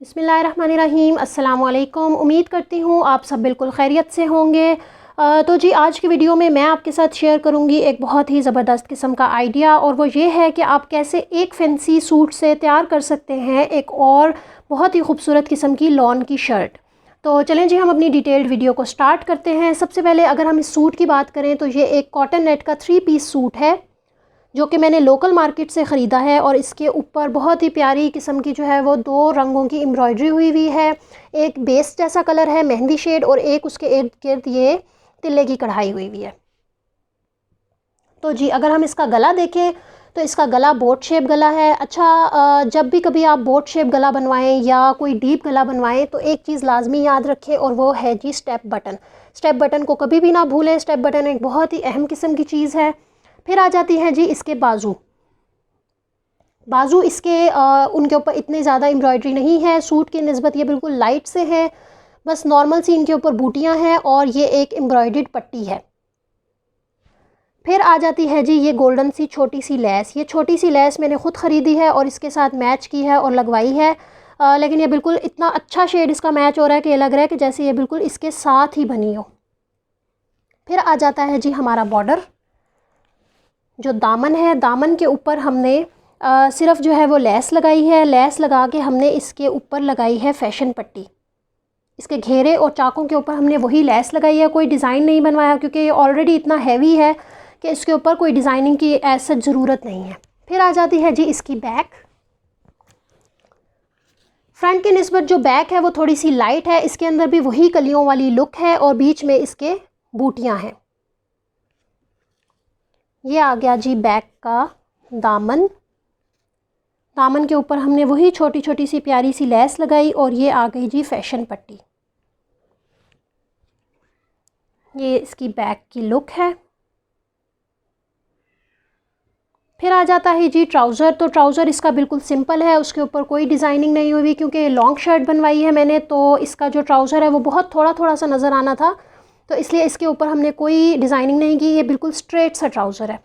बिस्मिल्लाहिर्रहमानिर्रहीम। अस्सलामुअलैकुम। उम्मीद करती हूँ आप सब बिल्कुल खैरियत से होंगे। तो जी आज की वीडियो में मैं आपके साथ शेयर करूँगी एक बहुत ही ज़बरदस्त किस्म का आइडिया, और वो ये है कि आप कैसे एक फैंसी सूट से तैयार कर सकते हैं एक और बहुत ही खूबसूरत किस्म की लॉन की शर्ट। तो चलें जी हम अपनी डिटेल्ड वीडियो को स्टार्ट करते हैं। सबसे पहले अगर हम इस सूट की बात करें तो ये एक कॉटन नेट का 3 पीस सूट है जो कि मैंने लोकल मार्केट से ख़रीदा है, और इसके ऊपर बहुत ही प्यारी किस्म की जो है वो 2 रंगों की एम्ब्रॉयडरी हुई हुई है। एक बेस जैसा कलर है मेहंदी शेड, और एक उसके इर्द गिर्द ये तिल्ले की कढ़ाई हुई हुई है। तो जी अगर हम इसका गला देखें तो इसका गला बोट शेप गला है। अच्छा, जब भी कभी आप बोट शेप गला बनवाएं या कोई डीप गला बनवाएं तो एक चीज़ लाजमी याद रखें, और वो है जी स्टेप बटन। स्टेप बटन को कभी भी ना भूलें। स्टेप बटन एक बहुत ही अहम किस्म की चीज़ है। फिर आ जाती है जी इसके बाजू। बाजू इसके उनके ऊपर इतने ज़्यादा एम्ब्रॉयडरी नहीं है, सूट की निस्बत ये बिल्कुल लाइट से है। बस नॉर्मल सी इनके ऊपर बूटियां हैं, और ये एक एम्ब्रॉयडर्ड पट्टी है। फिर आ जाती है जी ये गोल्डन सी छोटी सी लेस। ये छोटी सी लेस मैंने ख़ुद ख़रीदी है और इसके साथ मैच की है और लगवाई है। लेकिन ये बिल्कुल इतना अच्छा शेड इसका मैच हो रहा है कि ये लग रहा है कि जैसे ये बिल्कुल इसके साथ ही बनी हो। फिर आ जाता है जी हमारा बॉर्डर। जो दामन है, दामन के ऊपर हमने सिर्फ जो है वो लेस लगाई है। लेस लगा के हमने इसके ऊपर लगाई है फैशन पट्टी। इसके घेरे और चाकों के ऊपर हमने वही लेस लगाई है, कोई डिज़ाइन नहीं बनवाया, क्योंकि ये ऑलरेडी इतना हैवी है कि इसके ऊपर कोई डिज़ाइनिंग की ऐसा ज़रूरत नहीं है। फिर आ जाती है जी इसकी बैक। फ्रंट की निस्बत जो बैक है वो थोड़ी सी लाइट है। इसके अंदर भी वही कलियों वाली लुक है, और बीच में इसके बूटियाँ हैं। ये आ गया जी बैक का दामन। दामन के ऊपर हमने वही छोटी छोटी सी प्यारी सी लेस लगाई, और ये आ गई जी फैशन पट्टी। ये इसकी बैक की लुक है। फिर आ जाता है जी ट्राउज़र। तो ट्राउज़र इसका बिल्कुल सिंपल है, उसके ऊपर कोई डिज़ाइनिंग नहीं हुई, क्योंकि लॉन्ग शर्ट बनवाई है मैंने, तो इसका जो ट्राउज़र है वो बहुत थोड़ा थोड़ा सा नज़र आना था, तो इसलिए इसके ऊपर हमने कोई डिज़ाइनिंग नहीं की। ये बिल्कुल स्ट्रेट सा ट्राउज़र है।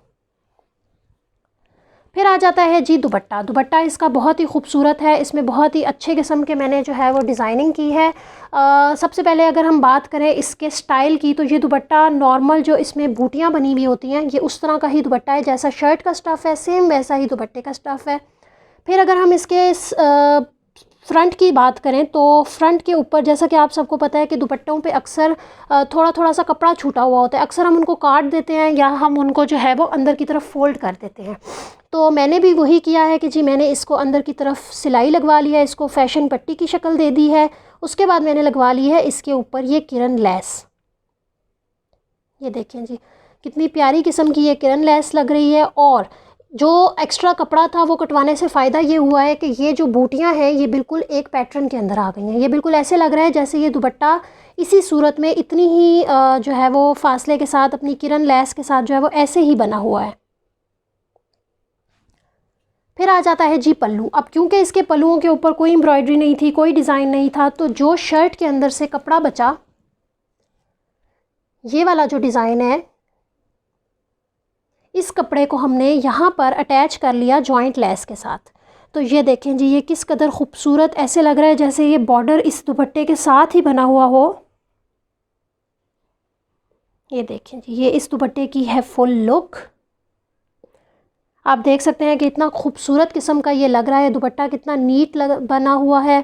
फिर आ जाता है जी दुपट्टा। दुपट्टा इसका बहुत ही खूबसूरत है। इसमें बहुत ही अच्छे किस्म के मैंने जो है वो डिज़ाइनिंग की है। सबसे पहले अगर हम बात करें इसके स्टाइल की, तो ये दुपट्टा नॉर्मल जो इसमें बूटियाँ बनी हुई होती हैं, ये उस तरह का ही दुपट्टा है जैसा शर्ट का स्टफ़ है, सेम वैसा ही दुपट्टे का स्टफ़ है। फिर अगर हम इसके फ्रंट की बात करें तो फ्रंट के ऊपर, जैसा कि आप सबको पता है कि दुपट्टों पे अक्सर थोड़ा थोड़ा सा कपड़ा छूटा हुआ होता है। अक्सर हम उनको काट देते हैं या हम उनको जो है वो अंदर की तरफ फ़ोल्ड कर देते हैं। तो मैंने भी वही किया है कि जी मैंने इसको अंदर की तरफ सिलाई लगवा लिया है, इसको फैशन पट्टी की शक्ल दे दी है। उसके बाद मैंने लगवा ली है इसके ऊपर ये किरण लेस। ये देखें जी कितनी प्यारी किस्म की ये किरण लेस लग रही है। और जो एक्स्ट्रा कपड़ा था वो कटवाने से फ़ायदा ये हुआ है कि ये जो बूटियां हैं ये बिल्कुल एक पैटर्न के अंदर आ गई हैं। ये बिल्कुल ऐसे लग रहा है जैसे ये दुपट्टा इसी सूरत में इतनी ही जो है वो फासले के साथ अपनी किरण लेस के साथ जो है वो ऐसे ही बना हुआ है। फिर आ जाता है जी पल्लू। अब क्योंकि इसके पल्लुओं के ऊपर कोई एम्ब्रॉयडरी नहीं थी, कोई डिज़ाइन नहीं था, तो जो शर्ट के अंदर से कपड़ा बचा, ये वाला जो डिज़ाइन है, इस कपड़े को हमने यहाँ पर अटैच कर लिया जॉइंट लेस के साथ। तो ये देखें जी ये किस कदर खूबसूरत, ऐसे लग रहा है जैसे ये बॉर्डर इस दुपट्टे के साथ ही बना हुआ हो। ये देखें जी ये इस दुपट्टे की है फुल लुक। आप देख सकते हैं कि इतना खूबसूरत किस्म का ये लग रहा है दुपट्टा, कितना नीट बना हुआ है।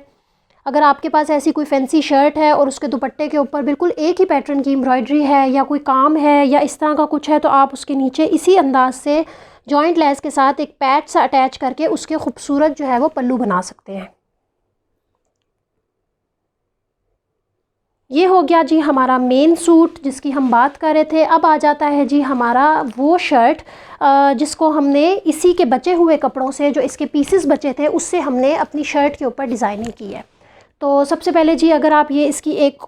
अगर आपके पास ऐसी कोई फैंसी शर्ट है और उसके दुपट्टे के ऊपर बिल्कुल एक ही पैटर्न की एम्ब्रॉयडरी है या कोई काम है या इस तरह का कुछ है, तो आप उसके नीचे इसी अंदाज से जॉइंट लेस के साथ एक पैच सा अटैच करके उसके खूबसूरत जो है वो पल्लू बना सकते हैं। ये हो गया जी हमारा मेन सूट जिसकी हम बात कर रहे थे। अब आ जाता है जी हमारा वो शर्ट जिसको हमने इसी के बचे हुए कपड़ों से, जो इसके पीसेस बचे थे, उससे हमने अपनी शर्ट के ऊपर डिज़ाइनिंग की है। तो सबसे पहले जी अगर आप ये इसकी एक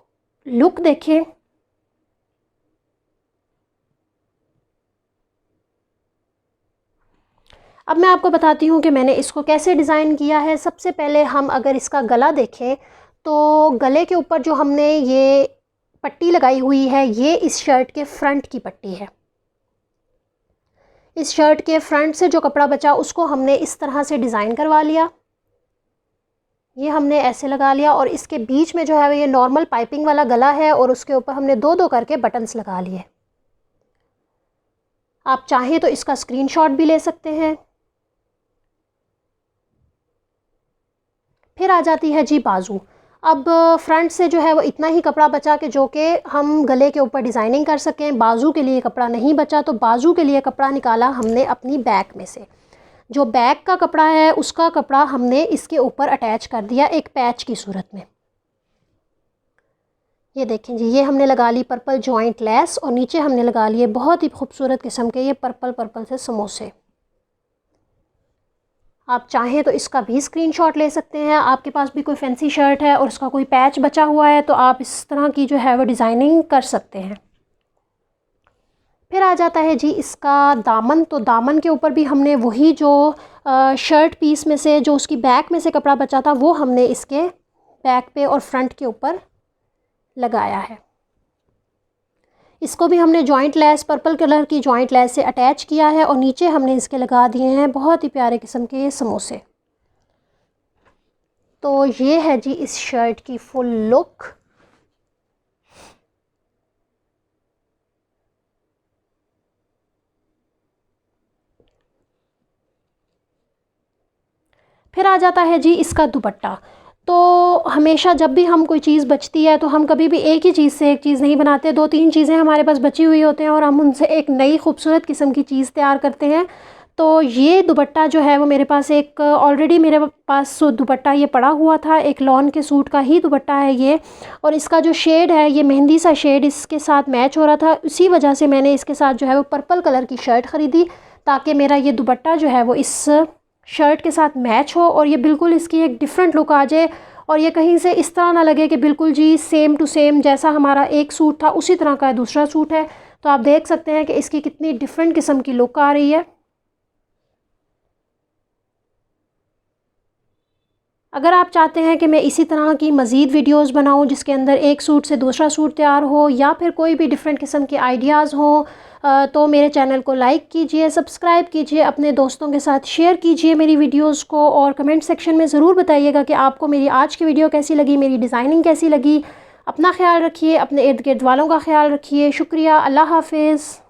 लुक देखें, अब मैं आपको बताती हूँ कि मैंने इसको कैसे डिज़ाइन किया है। सबसे पहले हम अगर इसका गला देखें तो गले के ऊपर जो हमने ये पट्टी लगाई हुई है, ये इस शर्ट के फ्रंट की पट्टी है। इस शर्ट के फ्रंट से जो कपड़ा बचा उसको हमने इस तरह से डिज़ाइन करवा लिया। ये हमने ऐसे लगा लिया और इसके बीच में जो है ये नॉर्मल पाइपिंग वाला गला है और उसके ऊपर हमने दो दो करके बटन्स लगा लिए। आप चाहें तो इसका स्क्रीनशॉट भी ले सकते हैं। फिर आ जाती है जी बाजू। अब फ्रंट से जो है वो इतना ही कपड़ा बचा कि जो कि हम गले के ऊपर डिज़ाइनिंग कर सकें। बाजू के लिए कपड़ा नहीं बचा, तो बाजू के लिए कपड़ा निकाला हमने अपनी बैक में से। जो बैक का कपड़ा है उसका कपड़ा हमने इसके ऊपर अटैच कर दिया एक पैच की सूरत में। ये देखें जी, ये हमने लगा ली पर्पल जॉइंट लेस और नीचे हमने लगा लिए बहुत ही खूबसूरत किस्म के ये पर्पल से समोसे। आप चाहें तो इसका भी स्क्रीनशॉट ले सकते हैं। आपके पास भी कोई फैंसी शर्ट है और उसका कोई पैच बचा हुआ है तो आप इस तरह की जो है वो डिज़ाइनिंग कर सकते हैं। फिर आ जाता है जी इसका दामन। तो दामन के ऊपर भी हमने वही जो शर्ट पीस में से जो उसकी बैक में से कपड़ा बचा था वो हमने इसके बैक पे और फ्रंट के ऊपर लगाया है। इसको भी हमने जॉइंट लेस, पर्पल कलर की जॉइंट लेस से अटैच किया है और नीचे हमने इसके लगा दिए हैं बहुत ही प्यारे किस्म के समोसे। तो ये है जी इस शर्ट की फुल लुक। फिर आ जाता है जी इसका दुपट्टा। तो हमेशा जब भी हम कोई चीज़ बचती है तो हम कभी भी एक ही चीज़ से एक चीज़ नहीं बनाते, दो तीन चीज़ें हमारे पास बची हुई होते हैं और हम उनसे एक नई खूबसूरत किस्म की चीज़ तैयार करते हैं। तो ये दुपट्टा जो है वो मेरे पास एक ऑलरेडी मेरे पास दुपट्टा ये पड़ा हुआ था, एक लॉन के सूट का ही दुपट्टा है ये। और इसका जो शेड है ये मेहंदी सा शेड इसके साथ मैच हो रहा था, इसी वजह से मैंने इसके साथ जो है वो पर्पल कलर की शर्ट ख़रीदी ताकि मेरा ये दुपट्टा जो है वो इस शर्ट के साथ मैच हो और ये बिल्कुल इसकी एक डिफरेंट लुक आ जाए और ये कहीं से इस तरह ना लगे कि बिल्कुल जी सेम टू सेम जैसा हमारा एक सूट था उसी तरह का दूसरा सूट है। तो आप देख सकते हैं कि इसकी कितनी डिफरेंट किस्म की लुक आ रही है। अगर आप चाहते हैं कि मैं इसी तरह की मज़ीद वीडियोस बनाऊं जिसके अंदर एक सूट से दूसरा सूट तैयार हो या फिर कोई भी डिफरेंट किस्म के आइडियाज़ हों, तो मेरे चैनल को लाइक कीजिए, सब्सक्राइब कीजिए, अपने दोस्तों के साथ शेयर कीजिए मेरी वीडियोस को और कमेंट सेक्शन में ज़रूर बताइएगा कि आपको मेरी आज की वीडियो कैसी लगी, मेरी डिज़ाइनिंग कैसी लगी। अपना ख्याल रखिए, अपने इर्द गिर्द वालों का ख्याल रखिए। शुक्रिया, अल्लाह हाफिज़।